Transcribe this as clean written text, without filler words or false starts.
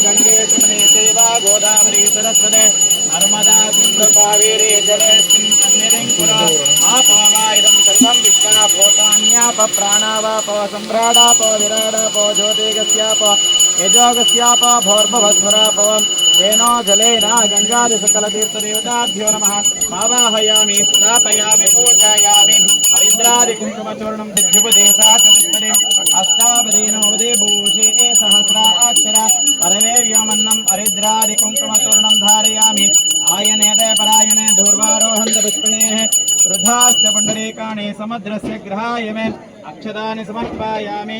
गंगे यमुने चैव गोदावरी सरस्वती नर्मदा सिंधु कावेरी जलेऽस्मिन् सन्निधिं कुरु आपावायदं सर्वं विश्वा भूतान्याप प्राणावाप सम्राडाप विराडाप ज्योतिगस्याप यजोगस्याप भोर्भवस्वराप तेनो जलेन गंगादिसकलतीर्थदेवताभ्यो नमः आवाहयामि स्थापयामि पूजयामि हरिद्रादिकुङ्कुमचूर्णं दिग्भुदेशाचतुष्पदे अष्टावधेनोवधे भूषे सहस्राक्षरा परमेव्योमन्नं हरिद्रादिकुङ्कुमचूर्णं धारयामि आयनेदे परायणे धूर्वारोहन्तपुष्पिणेः वृद्धाश्च पुण्डरीकाणि समुद्रस्य ग्रहाय मे अक्षतानि समर्पयामि